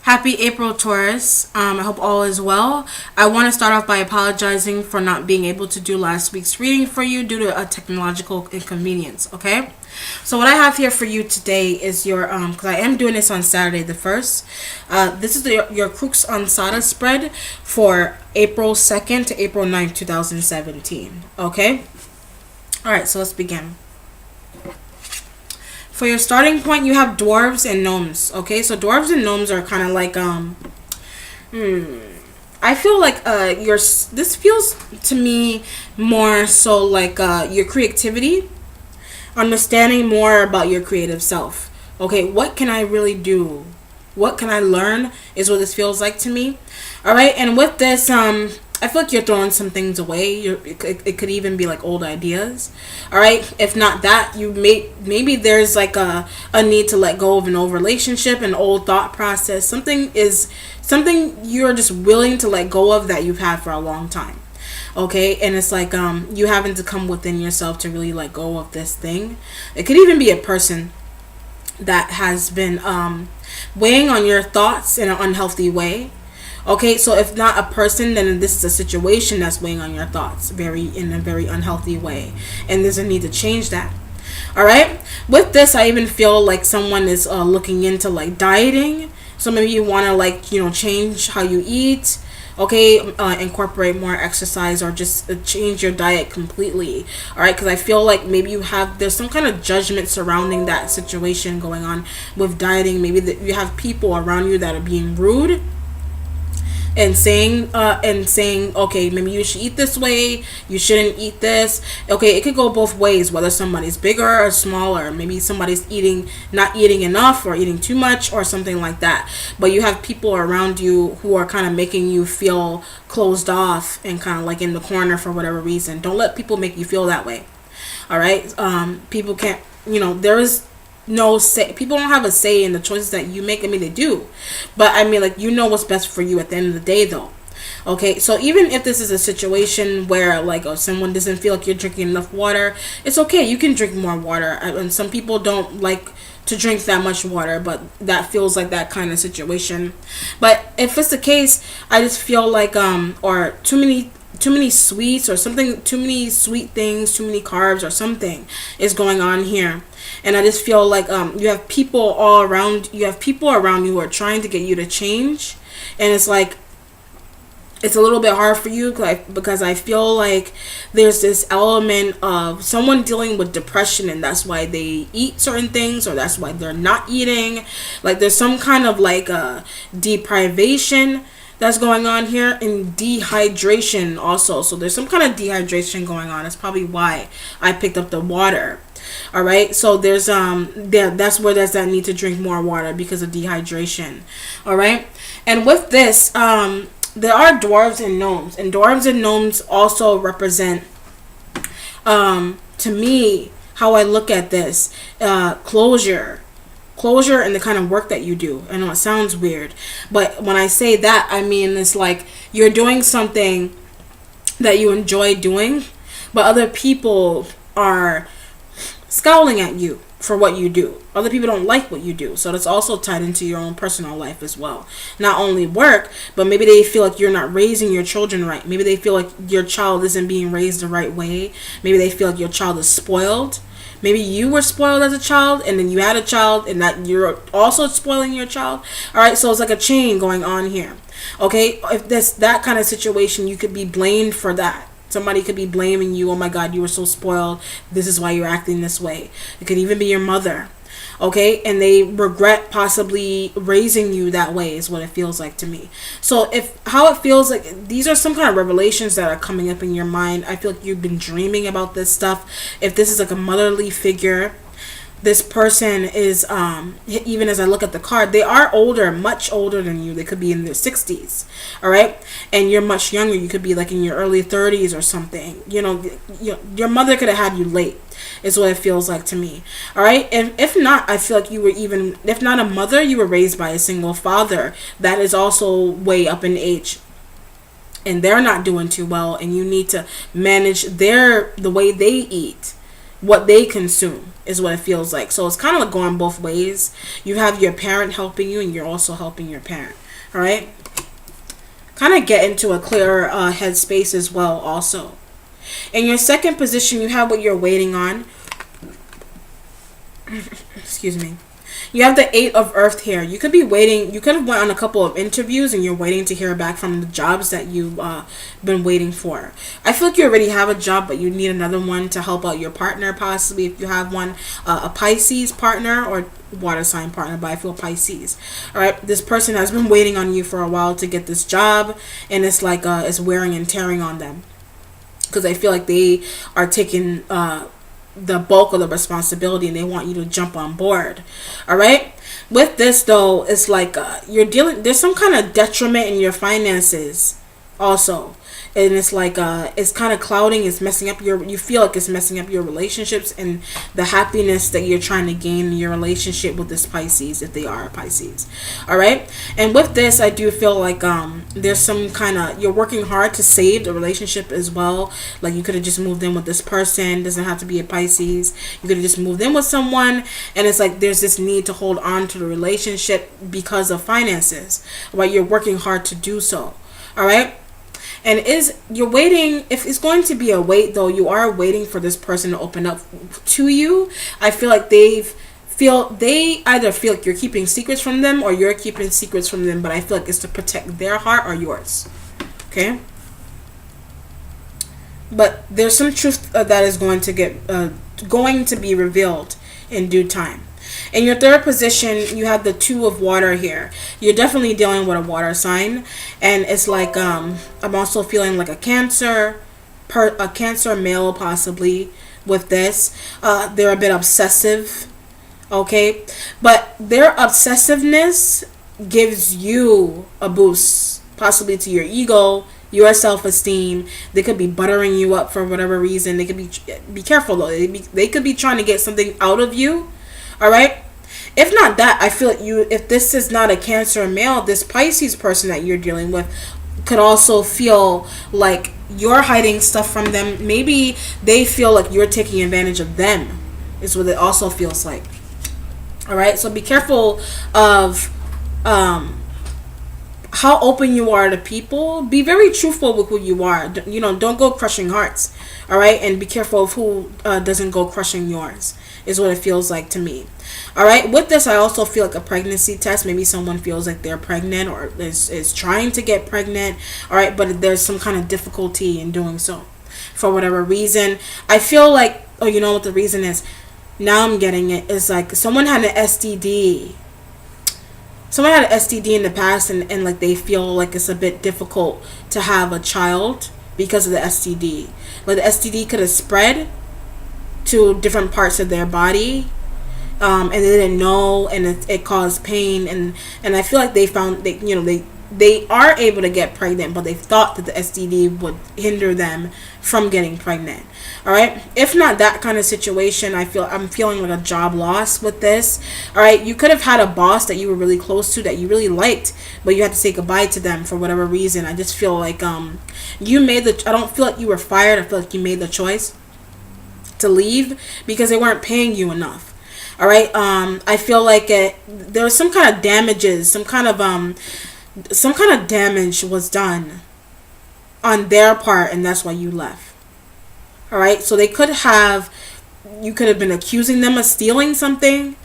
Happy April, Taurus. I hope all is well. I want to start off by apologizing for not being able to do last week's reading for you due to a technological inconvenience, okay? So what I have here for you today is your, because I am doing this on Saturday the 1st. This is your Crux Ansata spread for April 2nd to April 9th, 2017, okay? Alright, so let's begin. For your starting point, you have dwarves and gnomes. Okay, so dwarves and gnomes are kind of like I feel like this feels to me more so like your creativity, understanding more about your creative self. Okay, what can I really do? What can I learn is what this feels like to me. All right, and with this I feel like you're throwing some things away. It could even be like old ideas. All right. If not that, maybe there's like a need to let go of an old relationship, an old thought process. Something you're just willing to let go of that you've had for a long time. Okay, and it's like you having to come within yourself to really let go of this thing. It could even be a person that has been weighing on your thoughts in an unhealthy way. Okay, so if not a person, then this is a situation that's weighing on your thoughts in a very unhealthy way, and there's a need to change that. All right, with this, I even feel like someone is looking into like dieting. So maybe you want to like change how you eat. Okay, incorporate more exercise or just change your diet completely. All right, because I feel like maybe there's some kind of judgment surrounding that situation going on with dieting. Maybe that you have people around you that are being rude and saying okay, maybe you should eat this way, you shouldn't eat this. Okay, it could go both ways, whether somebody's bigger or smaller. Maybe somebody's not eating enough or eating too much or something like that. But you have people around you who are kind of making you feel closed off and kind of like in the corner for whatever reason. Don't let people make you feel that way. All right, people can't, there is no say. People don't have a say in the choices that you make. I mean, they do, but I mean, like, what's best for you at the end of the day, though. Okay, so even if this is a situation where like someone doesn't feel like you're drinking enough water, it's okay. You can drink more water, and some people don't like to drink that much water, but that feels like that kind of situation. But if it's the case, I just feel like or too many sweets or something, too many sweet things, too many carbs or something is going on here. And I just feel like you have people around you who are trying to get you to change, and it's like it's a little bit hard for you because I feel like there's this element of someone dealing with depression, and that's why they eat certain things, or that's why they're not eating. Like there's some kind of like deprivation that's going on here, and dehydration also. So there's some kind of dehydration going on. That's probably why I picked up the water. All right, so there's that's where there's that need to drink more water because of dehydration. All right, and with this there are dwarves and gnomes also represent to me, how I look at this, closure and the kind of work that you do. I know it sounds weird, but when I say that, I mean it's like you're doing something that you enjoy doing, but other people are scowling at you for what you do. Other people don't like what you do. So that's also tied into your own personal life as well. Not only work, but maybe they feel like you're not raising your children right. Maybe they feel like your child isn't being raised the right way. Maybe they feel like your child is spoiled. Maybe you were spoiled as a child, and then you had a child, and that you're also spoiling your child. All right, so it's like a chain going on here. Okay, if that's that kind of situation, you could be blamed for that. Somebody could be blaming you. Oh my God, you were so spoiled. This is why you're acting this way. It could even be your mother. Okay, and they regret possibly raising you that way is what it feels like to me. So how it feels like, these are some kind of revelations that are coming up in your mind. I feel like you've been dreaming about this stuff. If this is like a motherly figure, this person is even as I look at the card, they are older, much older than you. They could be in their 60s. All right, and you're much younger. You could be like in your early 30s or something. Your mother could have had you late, is what it feels like to me. All right, and if not, I feel like if not a mother, you were raised by a single father that is also way up in age, and they're not doing too well, and you need to manage the way they eat, what they consume. is what it feels like. So it's kind of like going both ways. You have your parent helping you, and you're also helping your parent. All right. Kind of get into a clearer headspace as well. Also, in your second position, you have what you're waiting on. Excuse me. You have the 8 of Earth here. You could be waiting. You could have went on a couple of interviews and you're waiting to hear back from the jobs that you've been waiting for. I feel like you already have a job, but you need another one to help out your partner, possibly if you have one, a Pisces partner or water sign partner, but I feel Pisces. All right, this person has been waiting on you for a while to get this job, and it's like it's wearing and tearing on them because I feel like they are taking the bulk of the responsibility and they want you to jump on board. All right, with this though, it's like there's some kind of detriment in your finances also, and it's like it's kind of clouding, it's messing up you feel like it's messing up your relationships and the happiness that you're trying to gain in your relationship with this Pisces, if they are a Pisces. All right, and with this, I do feel like there's some kind of, you're working hard to save the relationship as well. Like you could have just moved in with this person, doesn't have to be a Pisces, you could have just moved in with someone, and it's like there's this need to hold on to the relationship because of finances, right? You're working hard to do so. All right, and you're waiting. If it's going to be a wait though, you are waiting for this person to open up to you. I feel like they either feel like you're keeping secrets from them or you're keeping secrets from them, but I feel like it's to protect their heart or yours. Okay, but there's some truth that is going to be revealed in due time. In your third position, you have the 2 of water here. You're definitely dealing with a water sign, and it's like I'm also feeling like a Cancer male possibly with this. They're a bit obsessive, okay, but their obsessiveness gives you a boost, possibly to your ego, your self-esteem. They could be buttering you up for whatever reason. They could be careful though. They could be trying to get something out of you. All right. If not that, I feel like if this is not a Cancer male, this Pisces person that you're dealing with could also feel like you're hiding stuff from them. Maybe they feel like you're taking advantage of them, is what it also feels like. All right. So be careful of how open you are to people. Be very truthful with who you are. Don't go crushing hearts. All right. And be careful of who doesn't go crushing yours, is what it feels like to me. All right, with this, I also feel like a pregnancy test. Maybe someone feels like they're pregnant or is trying to get pregnant. All right, but there's some kind of difficulty in doing so for whatever reason. I feel like, oh, you know what the reason is? Now I'm getting it. It's like someone had an STD. Someone had an STD in the past, and like they feel like it's a bit difficult to have a child because of the STD. Like the STD could have spread to different parts of their body, and they didn't know, and it caused pain, and I feel like they found they are able to get pregnant, but they thought that the STD would hinder them from getting pregnant. All right, if not that kind of situation, I'm feeling like a job loss with this. All right, you could have had a boss that you were really close to, that you really liked, but you had to say goodbye to them for whatever reason. I just feel like you made I don't feel like you were fired. I feel like you made the choice to leave because they weren't paying you enough. All right, I feel like there was some kind of damages, some kind of damage was done on their part, and that's why you left. All right, so you could have been accusing them of stealing something.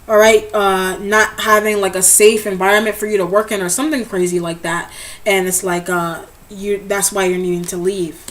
All right, not having like a safe environment for you to work in or something crazy like that, and it's like that's why you're needing to leave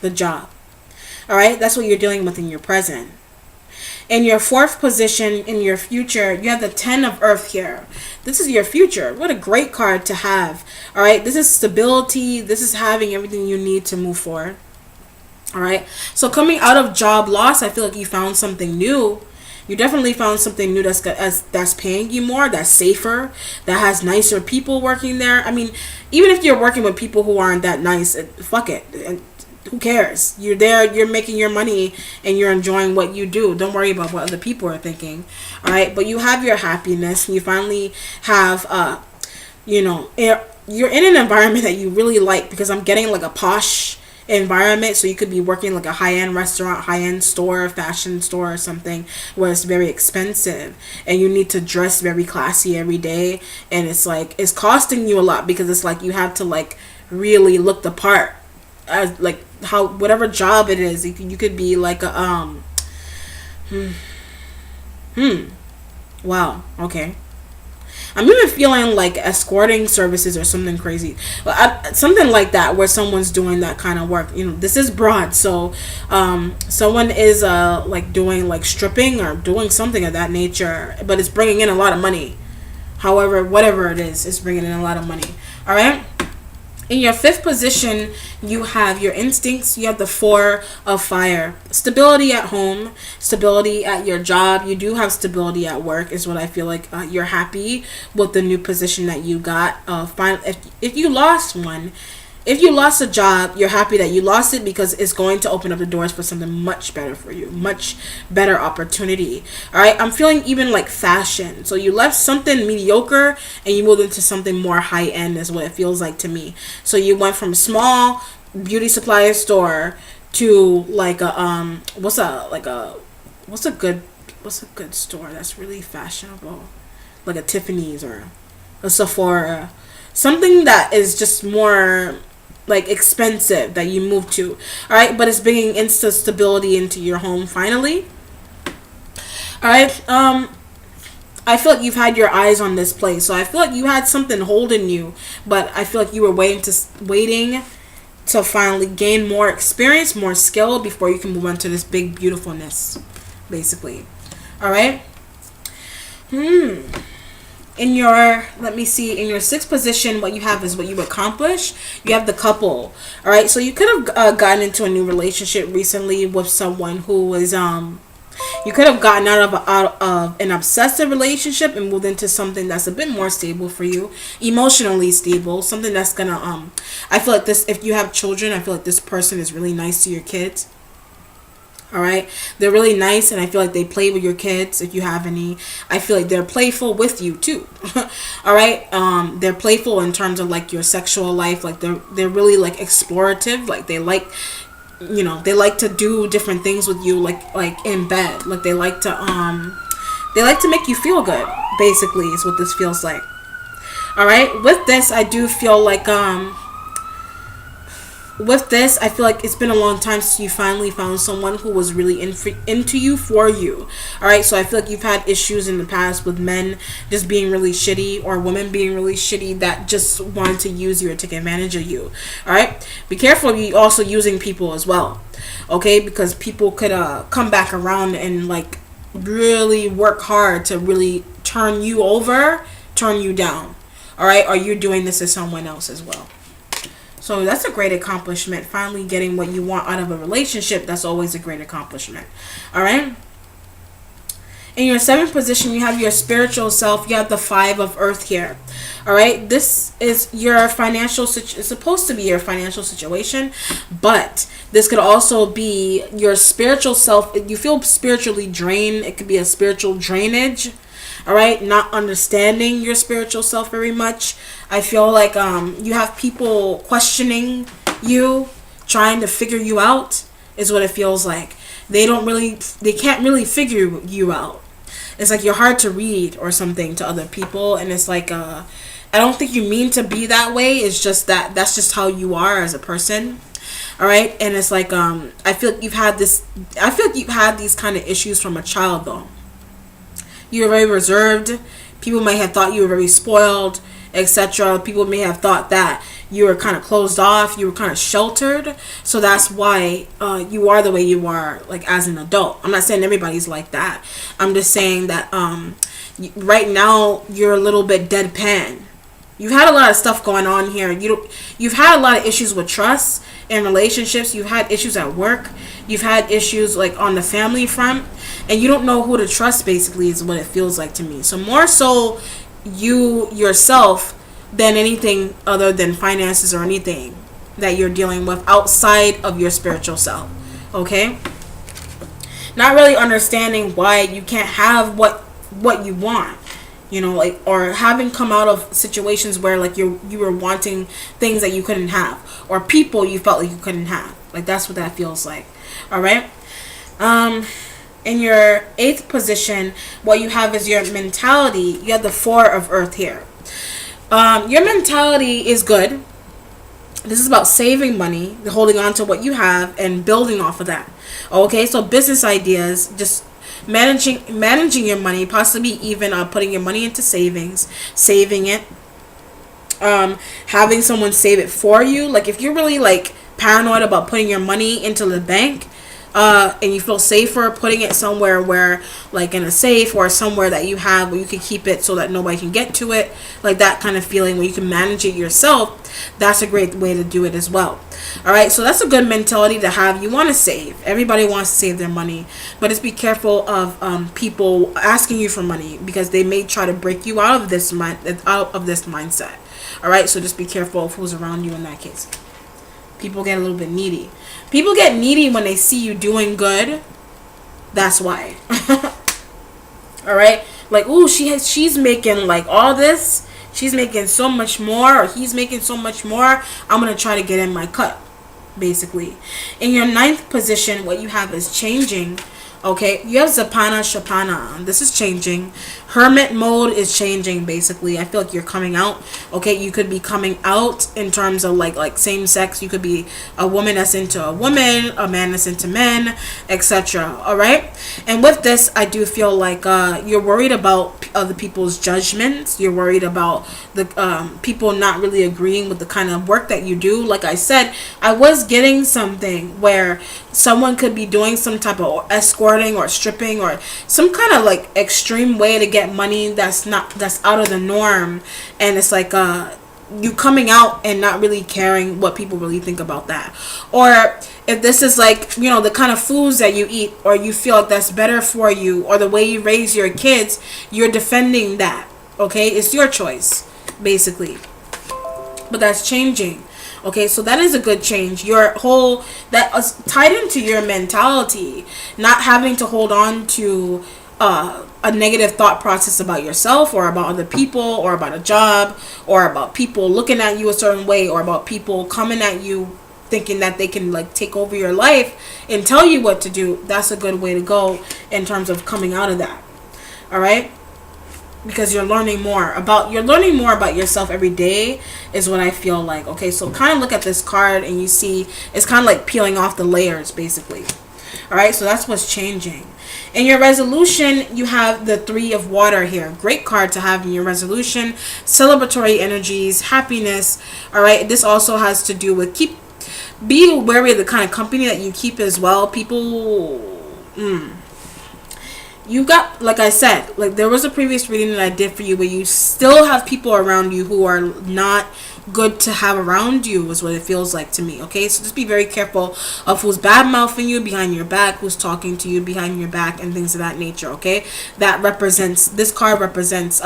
the job. All right, that's what you're dealing with in your present. In your fourth position, in your future, you have the 10 of Earth here. This is your future. What a great card to have. All right, this is stability. This is having everything you need to move forward. All right, so coming out of job loss, I feel like you found something new. You definitely found something new that's paying you more, that's safer, that has nicer people working there. I mean, even if you're working with people who aren't that nice, fuck it. Who cares? You're there, you're making your money, and you're enjoying what you do. Don't worry about what other people are thinking. All right, but you have your happiness, and you finally have, you're in an environment that you really like, because I'm getting like a posh environment. So you could be working like a high-end restaurant, high-end store, fashion store or something where it's very expensive and you need to dress very classy every day, and it's like it's costing you a lot because it's like you have to like really look the part as like how whatever job it is. You could be like a wow, okay. I'm even feeling like escorting services or something crazy, something like that, where someone's doing that kind of work. This is broad, so someone is like doing like stripping or doing something of that nature, but it's bringing in a lot of money. However, whatever it is, it's bringing in a lot of money. All right. In your fifth position, you have your instincts. You have the 4 of fire. Stability at home, stability at your job. You do have stability at work is what I feel like. You're happy with the new position that you got. If you lost one, if you lost a job, you're happy that you lost it because it's going to open up the doors for something much better for you, much better opportunity. All right, I'm feeling even like fashion. So you left something mediocre and you moved into something more high end is what it feels like to me. So you went from small beauty supply store to like a what's a good store that's really fashionable, like a Tiffany's or a Sephora, something that is just more like expensive that you move to. All right, but it's bringing instant stability into your home finally. All right, I feel like you've had your eyes on this place, so I feel like you had something holding you, but I feel like you were waiting to finally gain more experience, more skill before you can move on to this big beautifulness, basically. All right. In your sixth position, what you have is what you accomplish. You have the couple. All right, so you could have gotten into a new relationship recently with someone who was you could have gotten out of an obsessive relationship and moved into something that's a bit more stable for you, emotionally stable, something that's gonna I feel like this, if you have children, I feel like this person is really nice to your kids. All right, they're really nice, and I feel like they play with your kids. If you have any, I feel like they're playful with you too. All right, they're playful in terms of like your sexual life. Like they're really like explorative. Like they like, they like to do different things with you, like in bed. Like they like to make you feel good. Basically, is what this feels like. All right, with this, I do feel like with this, I feel like it's been a long time since you finally found someone who was really into you for you. All right, so I feel like you've had issues in the past with men just being really shitty or women being really shitty that just wanted to use you or take advantage of you. All right, be careful of you also using people as well. Okay, because people could come back around and like really work hard to really turn you over, turn you down. All right, or you're doing this to someone else as well. So that's a great accomplishment. Finally getting what you want out of a relationship, that's always a great accomplishment. All right? In your seventh position, you have your spiritual self. You have the 5 of Earth here. All right? This is your financial situation. It's supposed to be your financial situation, but this could also be your spiritual self. You feel spiritually drained. It could be a spiritual drainage. All right, not understanding your spiritual self very much. I feel like you have people questioning you, trying to figure you out, is what it feels like. They can't really figure you out. It's like you're hard to read or something to other people, and it's like I don't think you mean to be that way. It's just that's just how you are as a person. All right, and it's like I feel like you've had these kind of issues from a child though. You were very reserved. People may have thought you were very spoiled, etc. People may have thought that you were kind of closed off. You were kind of sheltered. So that's why you are the way you are, like as an adult. I'm not saying everybody's like that. I'm just saying that right now you're a little bit deadpan. You've had a lot of stuff going on here. You've had a lot of issues with trust in relationships. You've had issues at work. You've had issues like on the family front, and you don't know who to trust. Basically, is what it feels like to me. So more so, you yourself than anything other than finances or anything that you're dealing with outside of your spiritual self. Okay, not really understanding why you can't have what you want. you know, like, or having come out of situations where like you were wanting things that you couldn't have, or people you felt like you couldn't have. Like, that's what that feels like. All right. In your 8th position, what you have is your mentality. You have the 4 of earth here. Your mentality is good. This is about saving money, holding on to what you have, and building off of that. Okay, so business ideas, just managing your money, possibly even putting your money into savings, saving it, having someone save it for you. Like, if you're really like paranoid about putting your money into the bank, and you feel safer putting it somewhere where, like in a safe or somewhere that you have where you can keep it so that nobody can get to it, like that kind of feeling where you can manage it yourself, that's a great way to do it as well. All right, so that's a good mentality to have. You want to save. Everybody wants to save their money, but just be careful of people asking you for money, because they may try to break you out of this mindset. All right, so just be careful of who's around you in that case. People get a little bit needy. People get needy when they see you doing good. That's why. All right, like, ooh, she's making like all this. She's making so much more, or he's making so much more. I'm gonna try to get in my cut, basically. In your 9th position, what you have is changing. Okay, you have Zapana Shapana. This is changing. Hermit mode is changing, basically. I feel like you're coming out. Okay, you could be coming out in terms of like same sex. You could be a woman that's into a woman, a man that's into men, etc. All right, and with this, I do feel like you're worried about other people's judgments. You're worried about the people not really agreeing with the kind of work that you do. Like I said, I was getting something where someone could be doing some type of escorting or stripping or some kind of like extreme way to get money that's out of the norm, and it's like you coming out and not really caring what people really think about that. Or if this is like, you know, the kind of foods that you eat, or you feel like that's better for you, or the way you raise your kids, you're defending that. Okay, it's your choice, basically, but that's changing. Okay, so that is a good change. Your whole, that is tied into your mentality, not having to hold on to a negative thought process about yourself, or about other people, or about a job, or about people looking at you a certain way, or about people coming at you thinking that they can like take over your life and tell you what to do. That's a good way to go in terms of coming out of that. All right, because you're learning more about yourself every day, is what I feel like. Okay, so kind of look at this card and you see it's kind of like peeling off the layers, basically. All right, so that's what's changing. In your resolution, you have the 3 of water here. Great card to have in your resolution. Celebratory energies, happiness. All right, this also has to do with be wary of the kind of company that you keep as well. People, you got, like I said, like there was a previous reading that I did for you where you still have people around you who are not good to have around you, is what it feels like to me. Okay, so just be very careful of who's bad mouthing you behind your back, who's talking to you behind your back, and things of that nature. Okay, this card represents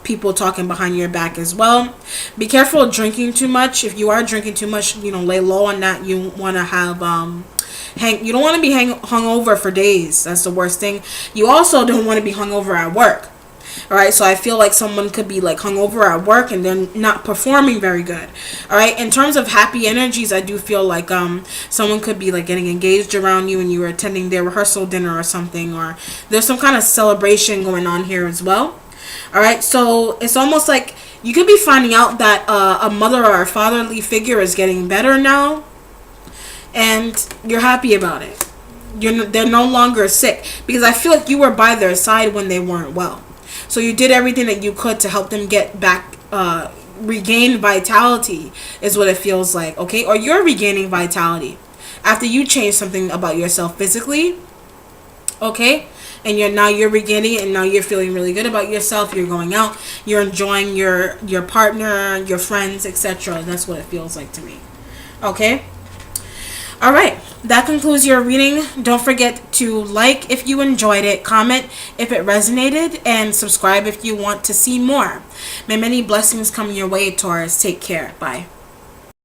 people talking behind your back as well. Be careful of drinking too much. If you are drinking too much, you know, lay low on that. You want to have you don't want to be hungover for days. That's the worst thing. You also don't want to be hungover at work. All right, so I feel like someone could be like hungover at work and they're not performing very good. All right, in terms of happy energies, I do feel like someone could be like getting engaged around you and you were attending their rehearsal dinner or something, or there's some kind of celebration going on here as well. All right, so it's almost like you could be finding out that a mother or a fatherly figure is getting better now, and you're happy about it. They're no longer sick, because I feel like you were by their side when they weren't well. So you did everything that you could to help them get back, regain vitality, is what it feels like. Okay, or you're regaining vitality after you change something about yourself physically. Okay, and you're regaining it, and now you're feeling really good about yourself. You're going out, you're enjoying your partner, your friends, etc. That's what it feels like to me. Okay. All right, that concludes your reading. Don't forget to like if you enjoyed it, comment if it resonated, and subscribe if you want to see more. May many blessings come your way, Taurus. Take care. Bye.